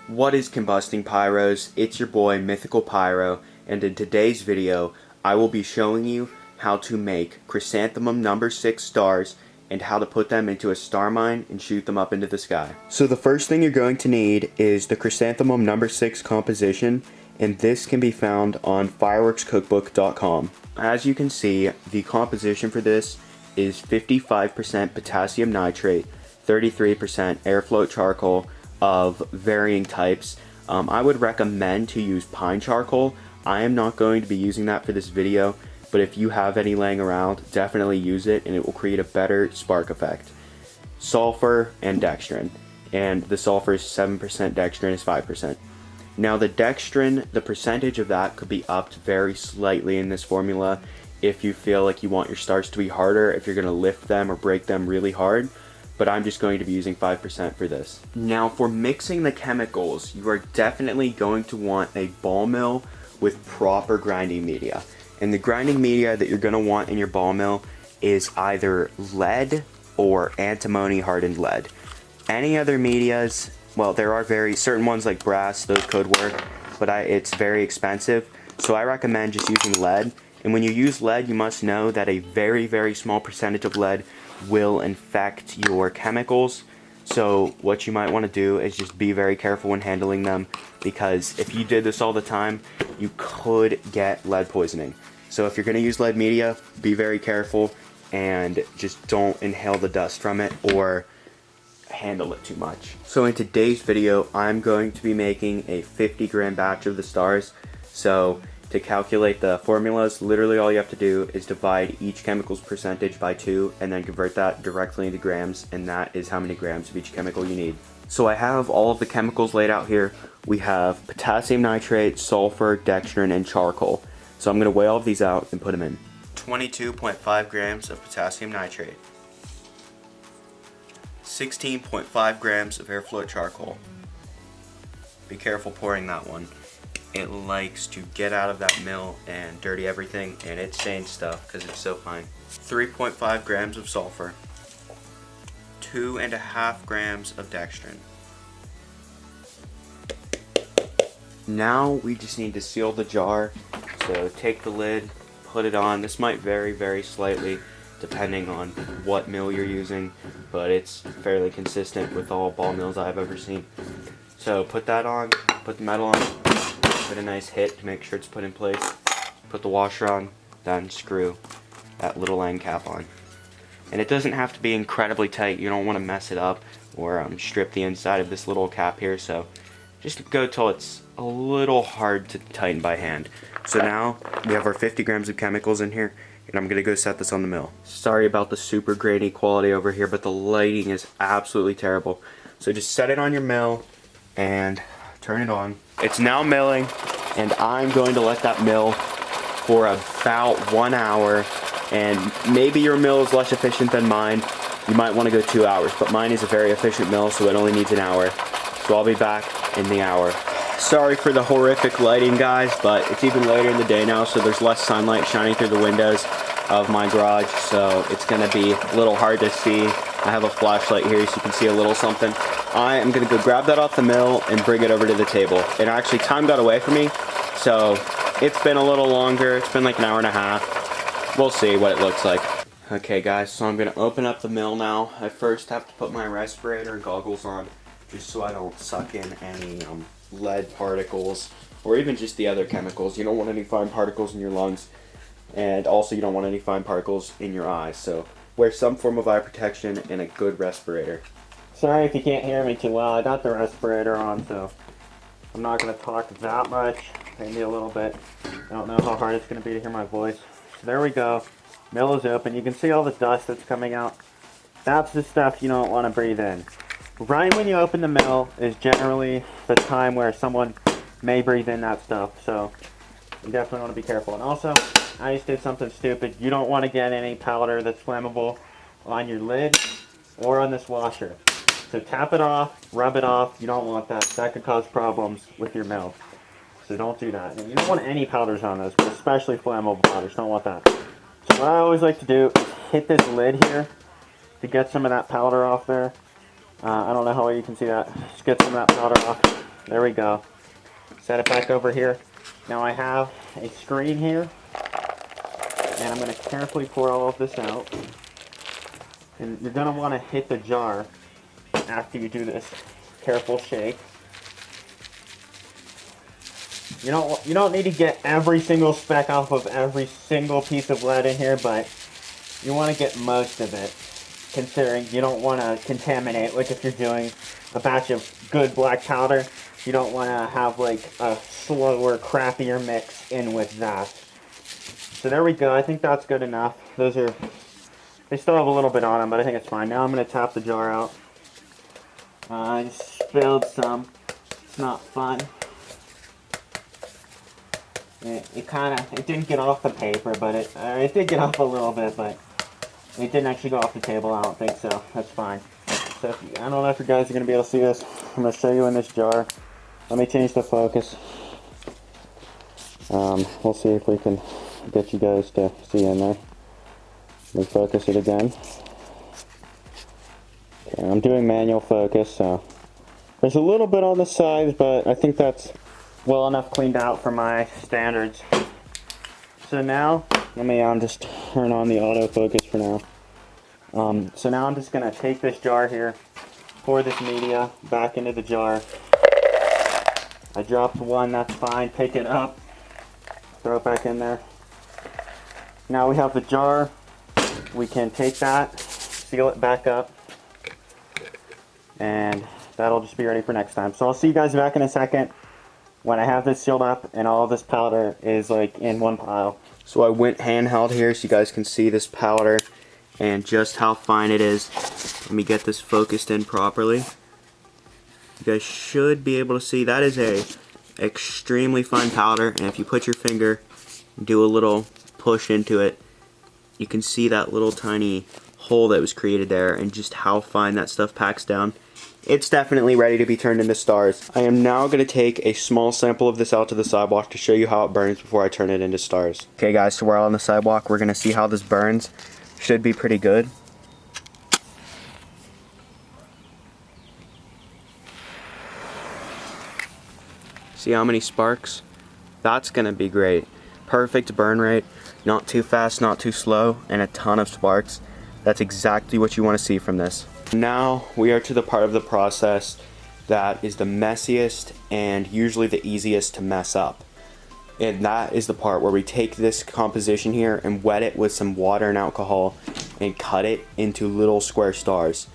What is combusting pyros? It's your boy Mythical Pyro, and in today's video I will be showing you how to make Chrysanthemum number 6 stars and how to put them into a star mine and shoot them up into the sky. So the first thing you're going to need is the Chrysanthemum number 6 composition, and this can be found on fireworkscookbook.com. As you can see, the composition for this is 55% potassium nitrate, 33% air float charcoal of varying types. I would recommend to use pine charcoal. I am not going to be using that for this video, but if you have any laying around, definitely use it and it will create a better spark effect. Sulfur and dextrin, and the sulfur is 7%, dextrin is 5%. Now the dextrin, the percentage of that could be upped very slightly in this formula if you feel like you want your stars to be harder, if you're going to lift them or break them really hard, but I'm just going to be using 5% for this. Now for mixing the chemicals, you are definitely going to want a ball mill with proper grinding media. And the grinding media that you're going to want in your ball mill is either lead or antimony hardened lead. Any other medias, well, there are certain ones like brass, those could work, but it's very expensive, so I recommend just using lead. And when you use lead, you must know that a very, very small percentage of lead will infect your chemicals. So what you might want to do is just be very careful when handling them, because if you did this all the time, you could get lead poisoning. So if you're going to use lead media, be very careful and just don't inhale the dust from it or handle it too much. So in today's video, I'm going to be making a 50-gram batch of the stars. So to calculate the formulas, literally all you have to do is divide each chemical's percentage by 2 and then convert that directly into grams, and that is how many grams of each chemical you need. So I have all of the chemicals laid out here. We have potassium nitrate, sulfur, dextrin, and charcoal. So I'm going to weigh all of these out and put them in. 22.5 grams of potassium nitrate, 16.5 grams of air float charcoal. Be careful pouring that one. It likes to get out of that mill and dirty everything, and it stains stuff because it's so fine. 3.5 grams of sulfur, 2.5 grams of dextrin. Now we just need to seal the jar. So take the lid, put it on. This might vary very slightly depending on what mill you're using, but it's fairly consistent with all ball mills I've ever seen. So put that on, put the metal on, put a nice hit to make sure it's put in place, put the washer on, then screw that little end cap on. And it doesn't have to be incredibly tight. You don't want to mess it up or strip the inside of this little cap here, so just go till it's a little hard to tighten by hand. So now we have our 50 grams of chemicals in here, and I'm gonna go set this on the mill. Sorry about the super grainy quality over here, but the lighting is absolutely terrible. So just set it on your mill and turn it on. It's now milling, and I'm going to let that mill for about 1 hour, and maybe your mill is less efficient than mine. You might want to go 2 hours, but mine is a very efficient mill, so it only needs an hour. So I'll be back in the hour. Sorry for the horrific lighting, guys, but it's even later in the day now, so there's less sunlight shining through the windows of my garage, so it's going to be a little hard to see. I have a flashlight here so you can see a little something. I am going to go grab that off the mill and bring it over to the table. And actually, time got away from me, so it's been a little longer. It's been like an hour and a half. We'll see what it looks like. Okay, guys, so I'm going to open up the mill now. I first have to put my respirator and goggles on, just so I don't suck in any lead particles, or even just the other chemicals. You don't want any fine particles in your lungs, and also you don't want any fine particles in your eyes, so wear some form of eye protection and a good respirator. Sorry if you can't hear me too well. I got the respirator on, so I'm not going to talk that much, maybe a little bit. I don't know how hard it's going to be to hear my voice. So there we go. Mill is open. You can see all the dust that's coming out. That's the stuff you don't want to breathe in. Right when you open the mill is generally the time where someone may breathe in that stuff, so you definitely want to be careful. And also, I just did something stupid. You don't want to get any powder that's flammable on your lid or on this washer. So tap it off, rub it off. You don't want that. That could cause problems with your mill. So don't do that. And you don't want any powders on this, but especially flammable powders. Don't want that. So what I always like to do is hit this lid here to get some of that powder off there. I don't know how well you can see that. Just get some of that powder off. There we go. Set it back over here. Now I have a screen here, and I'm going to carefully pour all of this out. And you're going to want to hit the jar after you do this careful shake. You don't need to get every single speck off of every single piece of lead in here, but you want to get most of it, considering you don't want to contaminate. Like if you're doing a batch of good black powder, you don't want to have like a slower, crappier mix in with that. So there we go. I think that's good enough. They still have a little bit on them, but I think it's fine. Now I'm going to tap the jar out. I spilled some. It's not fun. It didn't get off the paper, but it did get off a little bit, but it didn't actually go off the table. I don't think so. That's fine. So I don't know if you guys are going to be able to see this. I'm going to show you in this jar. Let me change the focus. We'll see if we can get you guys to see in there. Let me focus it again. Okay, I'm doing manual focus, so there's a little bit on the sides, but I think that's well enough cleaned out for my standards. So now, let me just turn on the autofocus for now. So now I'm just going to take this jar here, pour this media back into the jar. I dropped one, that's fine. Pick it up, throw it back in there. Now we have the jar. We can take that, seal it back up, and that'll just be ready for next time. So I'll see you guys back in a second when I have this sealed up and all this powder is like in one pile. So I went handheld here so you guys can see this powder and just how fine it is. Let me get this focused in properly. You guys should be able to see that is a extremely fine powder, and if you put your finger and do a little push into it, you can see that little tiny hole that was created there and just how fine that stuff packs down. It's definitely ready to be turned into stars. I am now going to take a small sample of this out to the sidewalk to show you how it burns before I turn it into stars. Okay guys, so we're out on the sidewalk. We're going to see how this burns. Should be pretty good. See how many sparks? That's going to be great. Perfect burn rate. Not too fast, not too slow, and a ton of sparks. That's exactly what you want to see from this. Now we are to the part of the process that is the messiest and usually the easiest to mess up. And that is the part where we take this composition here and wet it with some water and alcohol and cut it into little square stars.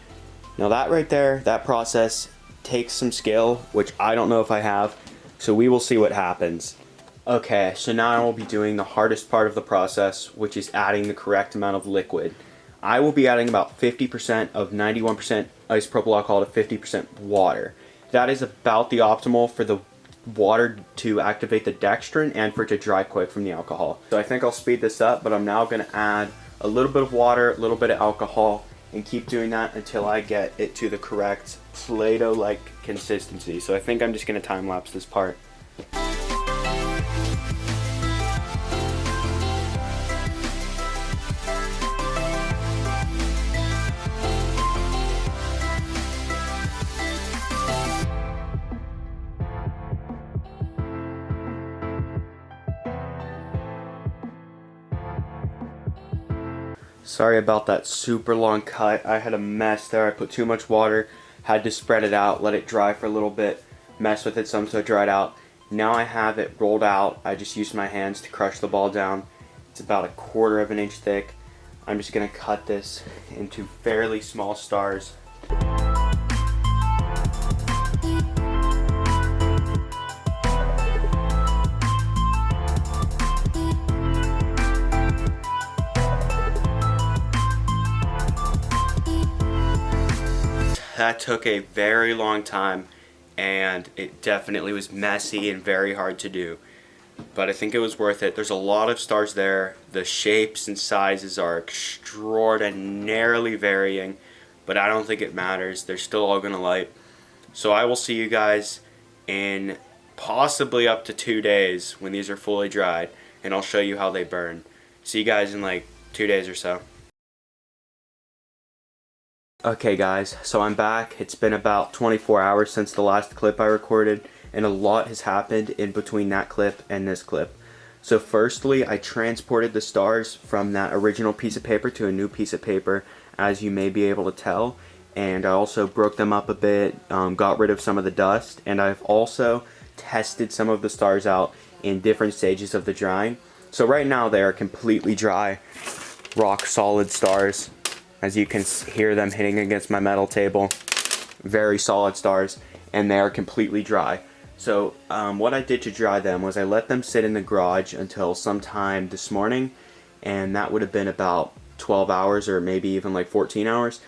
Now that right there, that process takes some skill, which I don't know if I have, so we will see what happens. Okay, so now I will be doing the hardest part of the process, which is adding the correct amount of liquid. I will be adding about 50% of 91% isopropyl alcohol to 50% water. That is about the optimal for the water to activate the dextrin and for it to dry quick from the alcohol. So I think I'll speed this up, but I'm now going to add a little bit of water, a little bit of alcohol, and keep doing that until I get it to the correct Play-Doh-like consistency. So I think I'm just going to time-lapse this part. Sorry about that super long cut. I had a mess there. I put too much water, had to spread it out, let it dry for a little bit, mess with it some so it dried out. Now I have it rolled out. I just used my hands to crush the ball down. It's about 1/4 of an inch thick. I'm just gonna cut this into fairly small stars. That took a very long time, and it definitely was messy and very hard to do, but I think it was worth it. There's a lot of stars there. The shapes and sizes are extraordinarily varying, but I don't think it matters. They're still all gonna light. So I will see you guys in possibly up to 2 days when these are fully dried, and I'll show you how they burn. See you guys in like 2 days or so. Okay guys, so I'm back. It's been about 24 hours since the last clip I recorded, and a lot has happened in between that clip and this clip. So firstly, I transported the stars from that original piece of paper to a new piece of paper, as you may be able to tell, and I also broke them up a bit, got rid of some of the dust, and I've also tested some of the stars out in different stages of the drying. So right now they are completely dry, rock solid stars. As you can hear them hitting against my metal table. Very solid stars, and they are completely dry. So what I did to dry them was I let them sit in the garage until sometime this morning, and that would have been about 12 hours or maybe even like 14 hours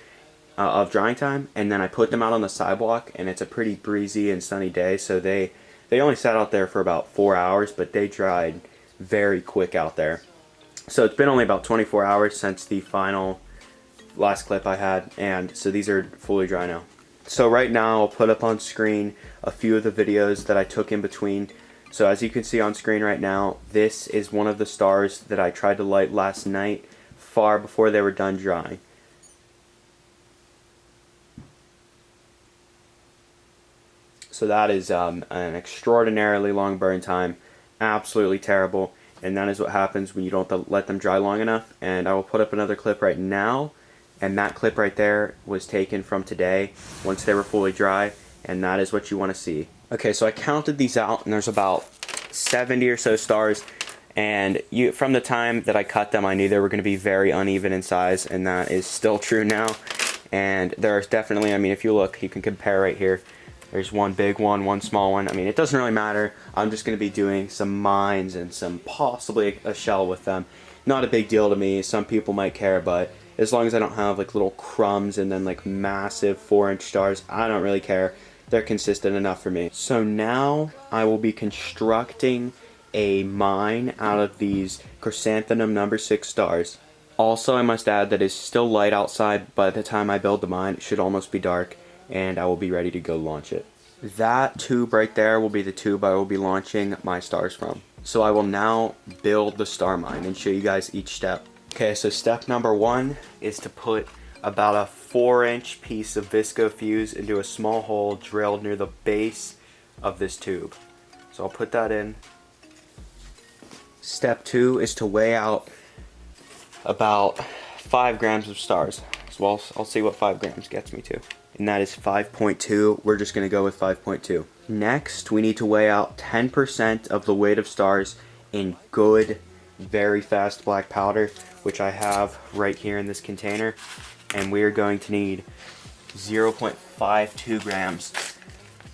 of drying time. And then I put them out on the sidewalk, and it's a pretty breezy and sunny day, so they only sat out there for about 4 hours, but they dried very quick out there. So it's been only about 24 hours since the last clip I had, and so these are fully dry now. So right now I'll put up on screen a few of the videos that I took in between. So as you can see on screen right now, this is one of the stars that I tried to light last night, far before they were done drying. So that is an extraordinarily long burn time, absolutely terrible, and that is what happens when you don't let them dry long enough. And I will put up another clip right now. And that clip right there was taken from today, once they were fully dry, and that is what you want to see. Okay, so I counted these out, and there's about 70 or so stars, and from the time that I cut them, I knew they were going to be very uneven in size, and that is still true now. And there's definitely, I mean, if you look, you can compare right here. There's one big one, one small one. I mean, it doesn't really matter. I'm just going to be doing some mines and possibly a shell with them. Not a big deal to me. Some people might care, but as long as I don't have like little crumbs and then like massive 4-inch stars, I don't really care. They're consistent enough for me. So now I will be constructing a mine out of these Chrysanthemum number 6 stars. Also, I must add that it's still light outside. By the time I build the mine, it should almost be dark, and I will be ready to go launch it. That tube right there will be the tube I will be launching my stars from. So I will now build the star mine and show you guys each step. Okay, so step number 1 is to put about a 4-inch piece of visco fuse into a small hole drilled near the base of this tube. So I'll put that in. Step 2 is to weigh out about 5 grams of stars. So I'll see what 5 grams gets me to. And that is 5.2. We're just going to go with 5.2. Next, we need to weigh out 10% of the weight of stars in good, very fast black powder, which I have right here in this container, and we are going to need 0.52 grams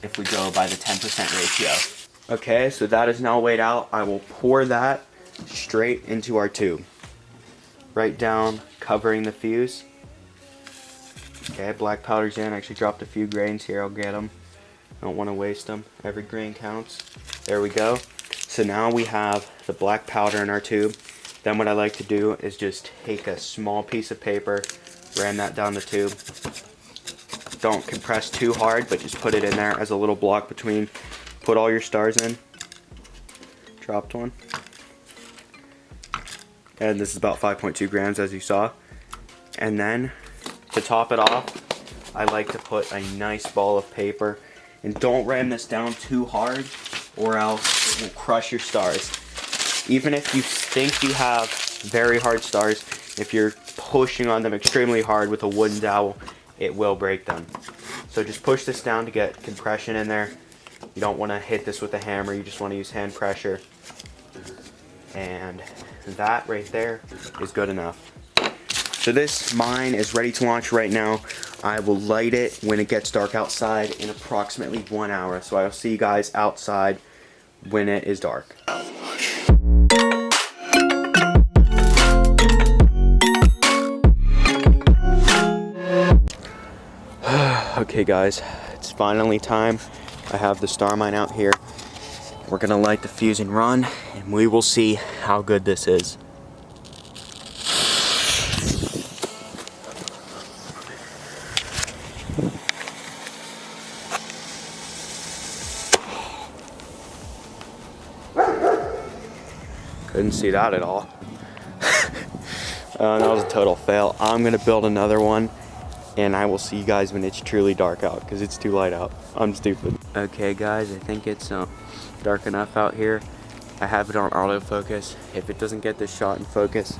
if we go by the 10% ratio. Okay, so that is now weighed out. I will pour that straight into our tube, right down, covering the fuse. Okay, black powder's in. I actually dropped a few grains here. I'll get them. I don't want to waste them. Every grain counts. There we go. So now we have the black powder in our tube. Then what I like to do is just take a small piece of paper, ram that down the tube. Don't compress too hard, but just put it in there as a little block between. Put all your stars in. Dropped one. And this is about 5.2 grams, as you saw. And then to top it off, I like to put a nice ball of paper. And don't ram this down too hard, or else it will crush your stars. Even if you think you have very hard stars, if you're pushing on them extremely hard with a wooden dowel, it will break them. So just push this down to get compression in there. You don't want to hit this with a hammer, you just want to use hand pressure. And that right there is good enough. So this mine is ready to launch right now. I will light it when it gets dark outside in approximately 1 hour. So I'll see you guys outside when it is dark. Okay guys, it's finally time. I have the star mine out here. We're gonna light the fuse and run, and we will see how good this is. Couldn't see that at all. That was a total fail. I'm gonna build another one and I will see you guys when it's truly dark out, because it's too light out. I'm stupid. Okay guys, I think it's dark enough out here. I have it on autofocus. If it doesn't get this shot in focus,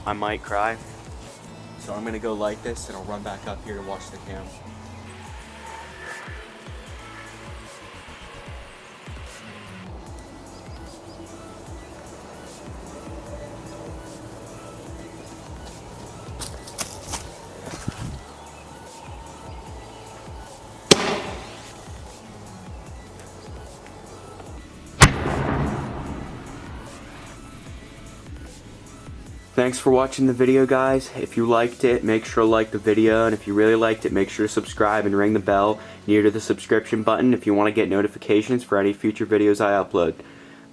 I might cry. So I'm gonna go light this and I'll run back up here to watch the cam. Thanks for watching the video, guys. If you liked it, make sure to like the video, and if you really liked it, make sure to subscribe and ring the bell near to the subscription button if you want to get notifications for any future videos I upload.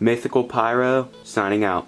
Mythical Pyro, signing out.